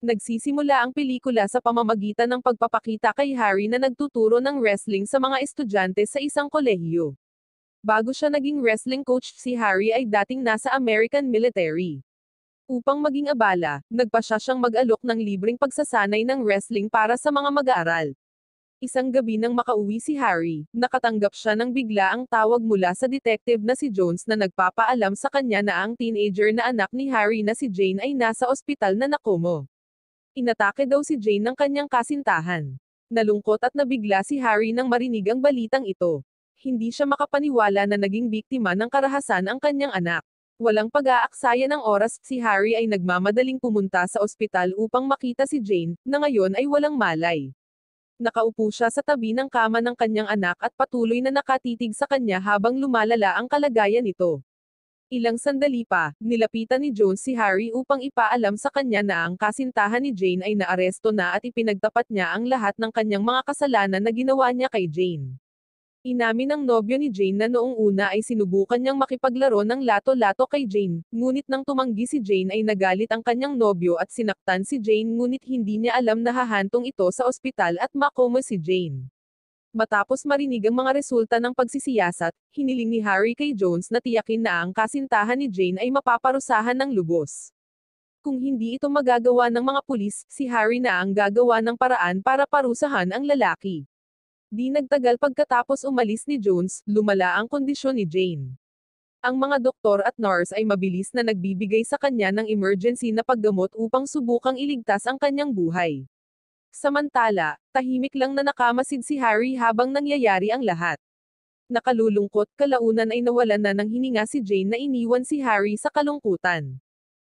Nagsisimula ang pelikula sa pamamagitan ng pagpapakita kay Harry na nagtuturo ng wrestling sa mga estudyante sa isang kolehiyo. Bago siya naging wrestling coach, si Harry ay dating nasa American military. Upang maging abala, nagpa siya siyang mag-alok ng libreng pagsasanay ng wrestling para sa mga mag-aaral. Isang gabi nang makauwi si Harry, nakatanggap siya ng biglaang tawag mula sa detective na si Jones na nagpapaalam sa kanya na ang teenager na anak ni Harry na si Jane ay nasa ospital na nakomo. Inatake daw si Jane ng kanyang kasintahan. Nalungkot at nabigla si Harry nang marinig ang balitang ito. Hindi siya makapaniwala na naging biktima ng karahasan ang kanyang anak. Walang pag-aaksaya ng oras, si Harry ay nagmamadaling pumunta sa ospital upang makita si Jane, na ngayon ay walang malay. Nakaupo siya sa tabi ng kama ng kanyang anak at patuloy na nakatitig sa kanya habang lumalala ang kalagayan nito. Ilang sandali pa, nilapitan ni Jones si Harry upang ipaalam sa kanya na ang kasintahan ni Jane ay naaresto na at ipinagtapat niya ang lahat ng kanyang mga kasalanan na ginawa niya kay Jane. Inamin ng nobyo ni Jane na noong una ay sinubukan niyang makipaglaro ng lato-lato kay Jane, ngunit nang tumanggi si Jane ay nagalit ang kanyang nobyo at sinaktan si Jane, ngunit hindi niya alam na hahantong ito sa ospital at makomo si Jane. Matapos marinig ang mga resulta ng pagsisiyasat, hiniling ni Harry kay Jones na tiyakin na ang kasintahan ni Jane ay mapaparusahan ng lubos. Kung hindi ito magagawa ng mga pulis, si Harry na ang gagawa ng paraan para parusahan ang lalaki. Di nagtagal pagkatapos umalis ni Jones, lumala ang kondisyon ni Jane. Ang mga doktor at nurse ay mabilis na nagbibigay sa kanya ng emergency na paggamot upang subukang iligtas ang kanyang buhay. Samantala, tahimik lang na nakamasid si Harry habang nangyayari ang lahat. Nakalulungkot, kalaunan ay nawalan na ng hininga si Jane na iniwan si Harry sa kalungkutan.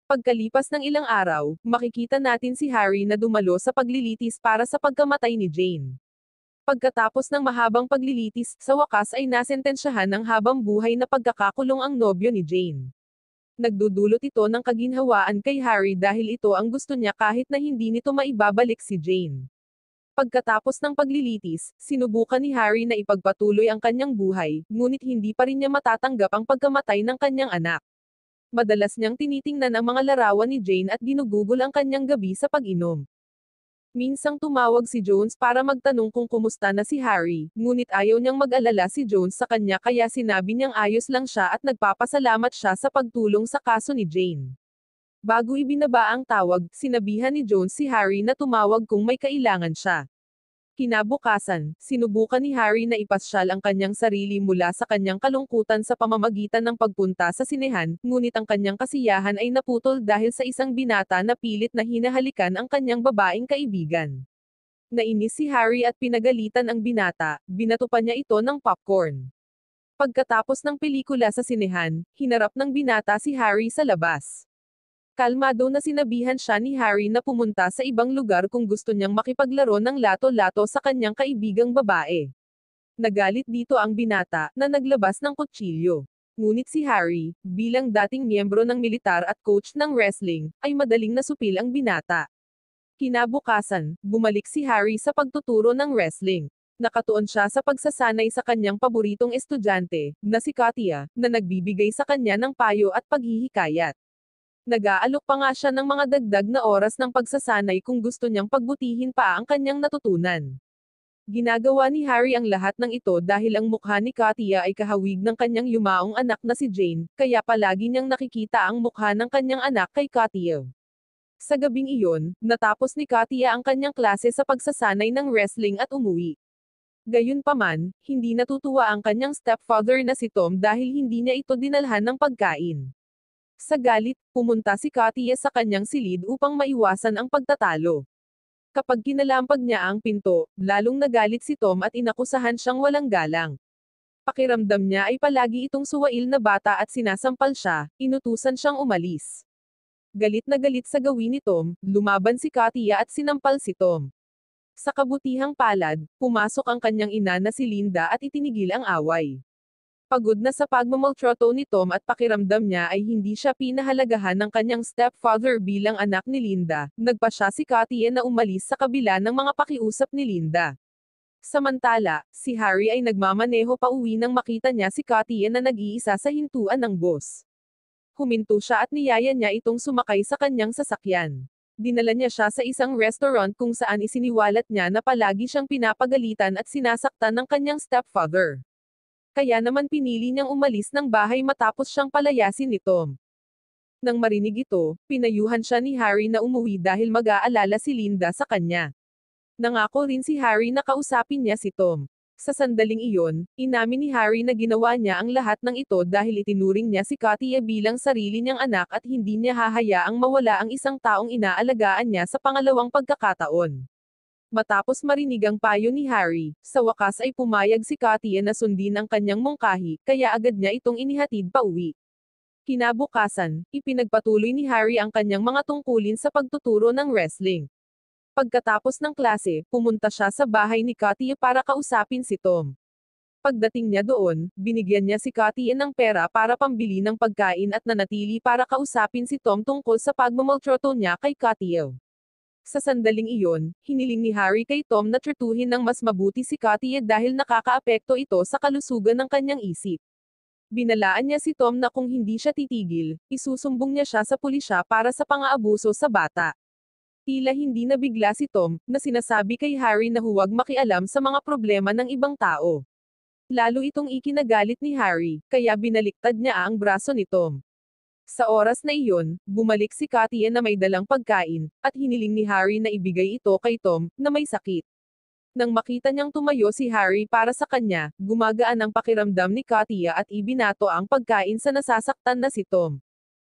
Pagkalipas ng ilang araw, makikita natin si Harry na dumalo sa paglilitis para sa pagkamatay ni Jane. Pagkatapos ng mahabang paglilitis, sa wakas ay nasentensyahan ng habang buhay na pagkakakulong ang nobyo ni Jane. Nagdudulot ito ng kaginhawaan kay Harry dahil ito ang gusto niya kahit na hindi nito maibabalik si Jane. Pagkatapos ng paglilitis, sinubukan ni Harry na ipagpatuloy ang kanyang buhay, ngunit hindi pa rin niya matatanggap ang pagkamatay ng kanyang anak. Madalas niyang tinitingnan ang mga larawan ni Jane at ginugugol ang kanyang gabi sa pag-inom. Minsang tumawag si Jones para magtanong kung kumusta na si Harry, ngunit ayaw niyang mag-alala si Jones sa kanya kaya sinabi niyang ayos lang siya at nagpapasalamat siya sa pagtulong sa kaso ni Jane. Bago ibinaba ang tawag, sinabihan ni Jones si Harry na tumawag kung may kailangan siya. Kinabukasan, sinubukan ni Harry na ipasyal ang kanyang sarili mula sa kanyang kalungkutan sa pamamagitan ng pagpunta sa sinehan, ngunit ang kanyang kasiyahan ay naputol dahil sa isang binata na pilit na hinahalikan ang kanyang babaeng kaibigan. Nainis si Harry at pinagalitan ang binata, binato pa niya ito ng popcorn. Pagkatapos ng pelikula sa sinehan, hinarap ng binata si Harry sa labas. Kalmado na sinabihan siya ni Harry na pumunta sa ibang lugar kung gusto niyang makipaglaro ng lato-lato sa kanyang kaibigang babae. Nagalit dito ang binata, na naglabas ng kutsilyo. Ngunit si Harry, bilang dating miyembro ng militar at coach ng wrestling, ay madaling nasupil ang binata. Kinabukasan, bumalik si Harry sa pagtuturo ng wrestling. Nakatuon siya sa pagsasanay sa kanyang paboritong estudyante, na si Katia, na nagbibigay sa kanya ng payo at paghihikayat. Nag-aalok pa nga siya ng mga dagdag na oras ng pagsasanay kung gusto niyang pagbutihin pa ang kanyang natutunan. Ginagawa ni Harry ang lahat ng ito dahil ang mukha ni Katia ay kahawig ng kanyang yumaong anak na si Jane, kaya palagi niyang nakikita ang mukha ng kanyang anak kay Katia. Sa gabing iyon, natapos ni Katia ang kanyang klase sa pagsasanay ng wrestling at umuwi. Gayunpaman, hindi natutuwa ang kanyang stepfather na si Tom dahil hindi niya ito dinalhan ng pagkain. Sa galit, pumunta si Katia sa kanyang silid upang maiwasan ang pagtatalo. Kapag kinalampag niya ang pinto, lalong nagalit si Tom at inakusahan siyang walang galang. Pakiramdam niya ay palagi itong suwail na bata at sinasampal siya, inutusan siyang umalis. Galit na galit sa gawin ni Tom, lumaban si Katia at sinampal si Tom. Sa kabutihang palad, pumasok ang kanyang ina na si Linda at itinigil ang away. Pagod na sa pagmamaltrato ni Tom at pakiramdam niya ay hindi siya pinahalagahan ng kanyang stepfather bilang anak ni Linda, nagpa siya si Katia na umalis sa kabila ng mga pakiusap ni Linda. Samantala, si Harry ay nagmamaneho pa uwi nang makita niya si Katia na nag-iisa sa hintuan ng bus. Huminto siya at niyaya niya itong sumakay sa kanyang sasakyan. Dinala niya siya sa isang restaurant kung saan isiniwalat niya na palagi siyang pinapagalitan at sinasaktan ng kanyang stepfather. Kaya naman pinili niyang umalis ng bahay matapos siyang palayasin ni Tom. Nang marinig ito, pinayuhan siya ni Harry na umuwi dahil mag-aalala si Linda sa kanya. Nangako rin si Harry na kausapin niya si Tom. Sa sandaling iyon, inamin ni Harry na ginawa niya ang lahat ng ito dahil itinuring niya si Katia bilang sarili niyang anak at hindi niya hahayaang mawala ang isang taong inaalagaan niya sa pangalawang pagkakataon. Matapos marinig ang payo ni Harry, sa wakas ay pumayag si Katia na sundin ang kanyang mungkahi, kaya agad niya itong inihatid pa uwi. Kinabukasan, ipinagpatuloy ni Harry ang kanyang mga tungkulin sa pagtuturo ng wrestling. Pagkatapos ng klase, pumunta siya sa bahay ni Katia para kausapin si Tom. Pagdating niya doon, binigyan niya si Katia ng pera para pambili ng pagkain at nanatili para kausapin si Tom tungkol sa pagmamaltrato niya kay Katia. Sa sandaling iyon, hiniling ni Harry kay Tom na tratuhin ng mas mabuti si Katia dahil nakakaapekto ito sa kalusugan ng kanyang isip. Binalaan niya si Tom na kung hindi siya titigil, isusumbong niya siya sa pulisya para sa pang-aabuso sa bata. Tila hindi nabigla si Tom, na sinasabi kay Harry na huwag makialam sa mga problema ng ibang tao. Lalo itong ikinagalit ni Harry, kaya binaliktad niya ang braso ni Tom. Sa oras na iyon, bumalik si Katia na may dalang pagkain, at hiniling ni Harry na ibigay ito kay Tom, na may sakit. Nang makita niyang tumayo si Harry para sa kanya, gumagaan ang pakiramdam ni Katia at ibinato ang pagkain sa nasasaktan na si Tom.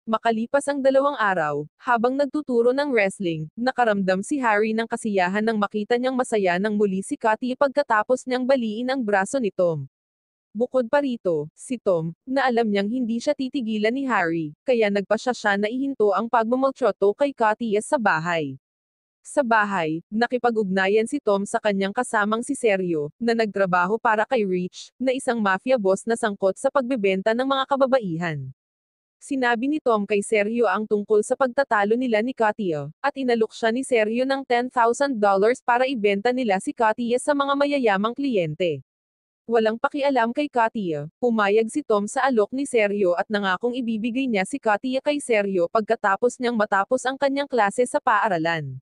Makalipas ang 2 araw, habang nagtuturo ng wrestling, nakaramdam si Harry ng kasiyahan nang makita niyang masaya nang muli si Katia pagkatapos niyang baliin ang braso ni Tom. Bukod pa rito, si Tom, na alam niyang hindi siya titigilan ni Harry, kaya nagpasya siya na ihinto ang pagmamaltrato kay Katia sa bahay. Sa bahay, nakipag-ugnayan si Tom sa kanyang kasamang si Sergio, na nagtrabaho para kay Rich, na isang mafia boss na sangkot sa pagbebenta ng mga kababaihan. Sinabi ni Tom kay Sergio ang tungkol sa pagtatalo nila ni Katia, at inalok siya ni Sergio ng $10,000 para ibenta nila si Katia sa mga mayayamang kliyente. Walang pakialam kay Katia, pumayag si Tom sa alok ni Sergio at nangakong ibibigay niya si Katia kay Sergio pagkatapos niyang matapos ang kanyang klase sa paaralan.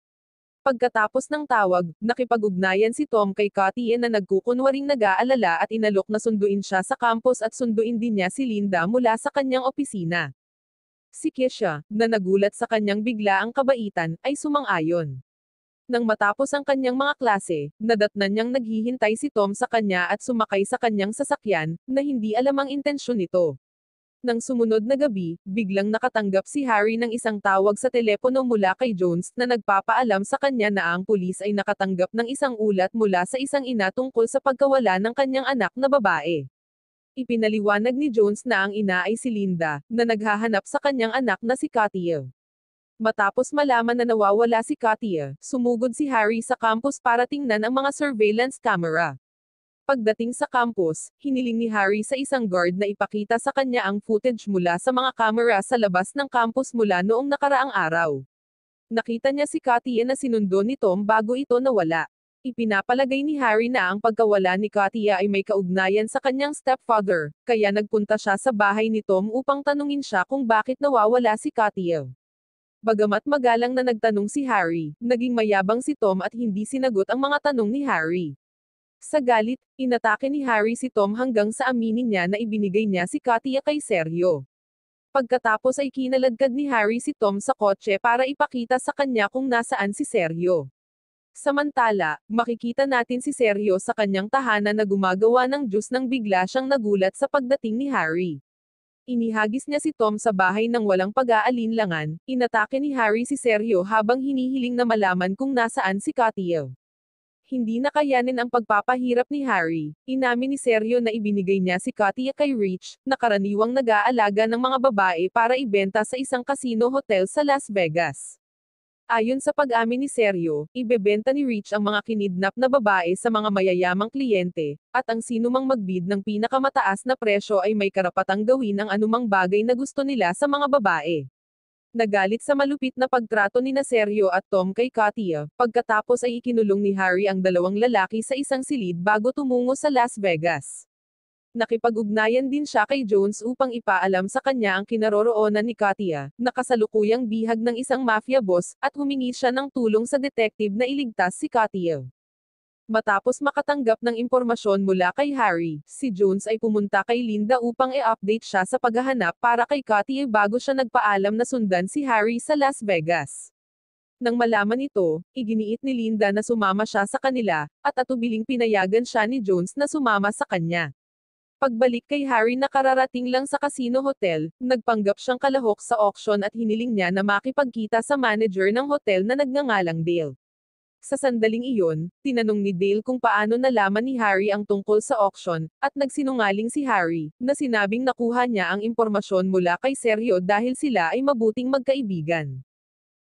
Pagkatapos ng tawag, nakipag-ugnayan si Tom kay Katia na nagkukunwaring nag-aalala at inalok na sunduin siya sa campus at sunduin din niya si Linda mula sa kanyang opisina. Si Kesha, na nagulat sa kanyang biglaang kabaitan, ay sumang-ayon. Nang matapos ang kanyang mga klase, nadatnan niyang naghihintay si Tom sa kanya at sumakay sa kanyang sasakyan, na hindi alam ang intensyon nito. Nang sumunod na gabi, biglang nakatanggap si Harry ng isang tawag sa telepono mula kay Jones na nagpapaalam sa kanya na ang pulis ay nakatanggap ng isang ulat mula sa isang ina tungkol sa pagkawala ng kanyang anak na babae. Ipinaliwanag ni Jones na ang ina ay si Linda, na naghahanap sa kanyang anak na si Katia. Matapos malaman na nawawala si Katia, sumugod si Harry sa campus para tingnan ang mga surveillance camera. Pagdating sa campus, hiniling ni Harry sa isang guard na ipakita sa kanya ang footage mula sa mga kamera sa labas ng campus mula noong nakaraang araw. Nakita niya si Katia na sinundo ni Tom bago ito nawala. Ipinapalagay ni Harry na ang pagkawala ni Katia ay may kaugnayan sa kanyang stepfather, kaya nagpunta siya sa bahay ni Tom upang tanungin siya kung bakit nawawala si Katia. Bagamat magalang na nagtanong si Harry, naging mayabang si Tom at hindi sinagot ang mga tanong ni Harry. Sa galit, inatake ni Harry si Tom hanggang sa aminin niya na ibinigay niya si Katia kay Sergio. Pagkatapos ay kinaladkad ni Harry si Tom sa kotse para ipakita sa kanya kung nasaan si Sergio. Samantala, makikita natin si Sergio sa kanyang tahanan na gumagawa ng juice nang bigla siyang nagulat sa pagdating ni Harry. Inihagis niya si Tom sa bahay nang walang pag-aalinlangan, inatake ni Harry si Sergio habang hinihiling na malaman kung nasaan si Katia. Hindi nakayanin ang pagpapahirap ni Harry, inamin ni Sergio na ibinigay niya si Katia kay Rich, na karaniwang nag-aalaga ng mga babae para ibenta sa isang casino hotel sa Las Vegas. Ayon sa pag-amin ni Sergio, ibebenta ni Rich ang mga kinidnap na babae sa mga mayayamang kliyente, at ang sinumang magbid ng pinakamataas na presyo ay may karapatang gawin ang anumang bagay na gusto nila sa mga babae. Nagalit sa malupit na pagtrato ni Sergio at Tom kay Katia, pagkatapos ay ikinulong ni Harry ang dalawang lalaki sa isang silid bago tumungo sa Las Vegas. Nakipag-ugnayan din siya kay Jones upang ipaalam sa kanya ang kinaroroonan ni Katia, na kasalukuyang bihag ng isang mafia boss, at humingi siya ng tulong sa detective na iligtas si Katia. Matapos makatanggap ng impormasyon mula kay Harry, si Jones ay pumunta kay Linda upang i-update siya sa paghahanap para kay Katia bago siya nagpaalam na sundan si Harry sa Las Vegas. Nang malaman ito, iginiit ni Linda na sumama siya sa kanila, at atubiling pinayagan siya ni Jones na sumama sa kanya. Pagbalik kay Harry na kararating lang sa casino hotel, nagpanggap siyang kalahok sa auction at hiniling niya na makipagkita sa manager ng hotel na nagngangalang Dale. Sa sandaling iyon, tinanong ni Dale kung paano nalaman ni Harry ang tungkol sa auction, at nagsinungaling si Harry, na sinabing nakuha niya ang impormasyon mula kay Sergio dahil sila ay mabuting magkaibigan.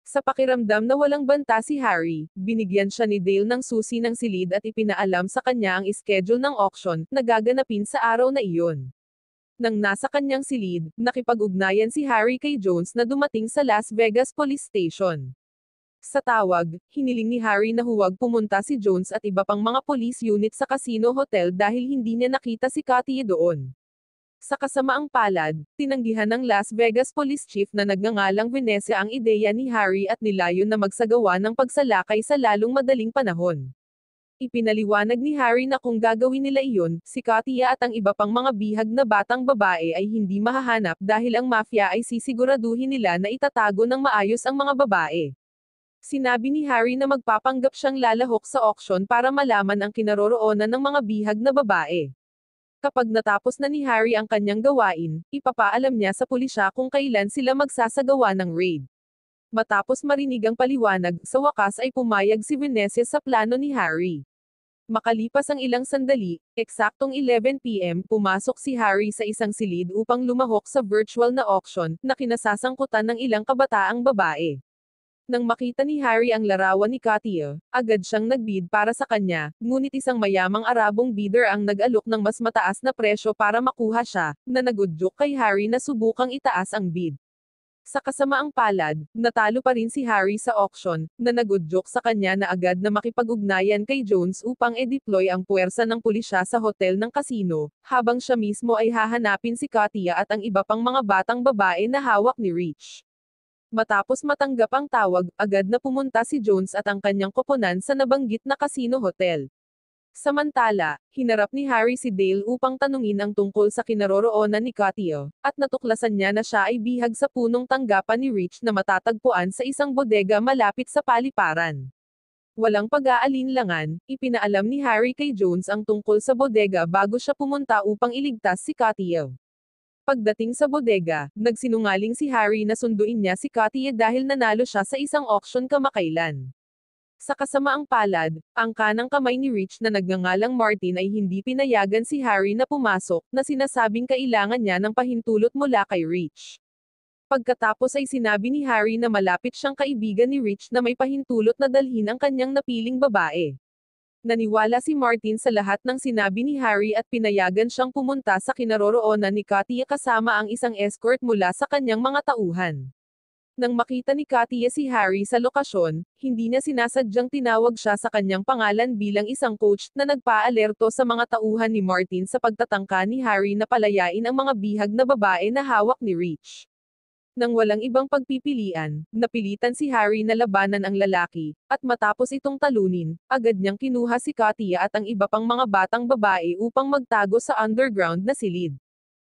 Sa pakiramdam na walang banta si Harry, binigyan siya ni Dale ng susi ng silid at ipinaalam sa kanya ang schedule ng auction na gaganapin sa araw na iyon. Nang nasa kanyang silid, nakipag-ugnayan si Harry kay Jones na dumating sa Las Vegas Police Station. Sa tawag, hiniling ni Harry na huwag pumunta si Jones at iba pang mga police unit sa casino hotel dahil hindi niya nakita si Katia doon. Sa kasamaang palad, tinanggihan ng Las Vegas Police Chief na nagngangalang Vanessa ang ideya ni Harry at nilayon na magsagawa ng pagsalakay sa lalong madaling panahon. Ipinaliwanag ni Harry na kung gagawin nila iyon, si Katia at ang iba pang mga bihag na batang babae ay hindi mahahanap dahil ang mafia ay sisiguraduhin nila na itatago ng maayos ang mga babae. Sinabi ni Harry na magpapanggap siyang lalahok sa auction para malaman ang kinaroroonan ng mga bihag na babae. Kapag natapos na ni Harry ang kanyang gawain, ipapaalam niya sa pulisya kung kailan sila magsasagawa ng raid. Matapos marinig ang paliwanag, sa wakas ay pumayag si Vanessa sa plano ni Harry. Makalipas ang ilang sandali, eksaktong 11 PM, pumasok si Harry sa isang silid upang lumahok sa virtual na auction, na kinasasangkutan ng ilang kabataang babae. Nang makita ni Harry ang larawan ni Katia, agad siyang nagbid para sa kanya, ngunit isang mayamang Arabong bidder ang nag-alok ng mas mataas na presyo para makuha siya, na nagudyok kay Harry na subukang itaas ang bid. Sa kasamaang palad, natalo pa rin si Harry sa auction, na nagudyok sa kanya na agad na makipag-ugnayan kay Jones upang e-deploy ang puwersa ng pulisya sa hotel ng casino, habang siya mismo ay hahanapin si Katia at ang iba pang mga batang babae na hawak ni Rich. Matapos matanggap ang tawag, agad na pumunta si Jones at ang kanyang koponan sa nabanggit na casino hotel. Samantala, hinarap ni Harry si Dale upang tanungin ang tungkol sa kinaroroonan ni Katia, at natuklasan niya na siya ay bihag sa punong tanggapan ni Rich na matatagpuan sa isang bodega malapit sa paliparan. Walang pag-aalinlangan, ipinaalam ni Harry kay Jones ang tungkol sa bodega bago siya pumunta upang iligtas si Katia. Pagdating sa bodega, nagsinungaling si Harry na sunduin niya si Katia dahil nanalo siya sa isang auction kamakailan. Sa kasamaang palad, ang kanang kamay ni Rich na nagngangalang Martin ay hindi pinayagan si Harry na pumasok, na sinasabing kailangan niya ng pahintulot mula kay Rich. Pagkatapos ay sinabi ni Harry na malapit siyang kaibigan ni Rich na may pahintulot na dalhin ang kanyang napiling babae. Naniwala si Martin sa lahat ng sinabi ni Harry at pinayagan siyang pumunta sa kinaroroonan ni Katia kasama ang isang escort mula sa kanyang mga tauhan. Nang makita ni Katia si Harry sa lokasyon, hindi niya sinasadyang tinawag siya sa kanyang pangalan bilang isang coach na nagpaalerto sa mga tauhan ni Martin sa pagtatangka ni Harry na palayain ang mga bihag na babae na hawak ni Rich. Nang walang ibang pagpipilian, napilitan si Harry na labanan ang lalaki, at matapos itong talunin, agad niyang kinuha si Katia at ang iba pang mga batang babae upang magtago sa underground na silid.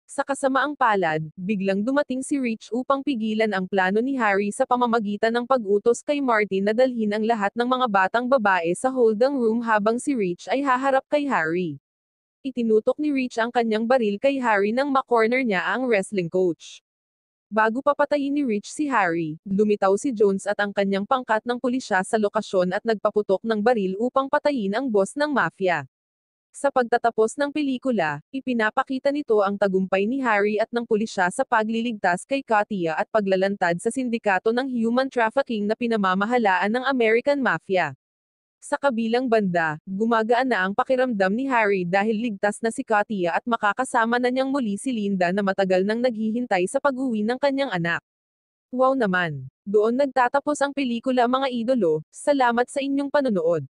Sa kasamaang palad, biglang dumating si Rich upang pigilan ang plano ni Harry sa pamamagitan ng pag-utos kay Martin na dalhin ang lahat ng mga batang babae sa holding room habang si Rich ay haharap kay Harry. Itinutok ni Rich ang kanyang baril kay Harry nang makorner niya ang wrestling coach. Bago papatayin ni Rich si Harry, lumitaw si Jones at ang kanyang pangkat ng pulisya sa lokasyon at nagpaputok ng baril upang patayin ang boss ng mafia. Sa pagtatapos ng pelikula, ipinapakita nito ang tagumpay ni Harry at ng pulisya sa pagliligtas kay Katia at paglalantad sa sindikato ng human trafficking na pinamamahalaan ng American Mafia. Sa kabilang banda, gumagaan na ang pakiramdam ni Harry dahil ligtas na si Katia at makakasama na niyang muli si Linda na matagal nang naghihintay sa pag-uwi ng kanyang anak. Wow naman! Doon nagtatapos ang pelikula mga idolo, salamat sa inyong panonood.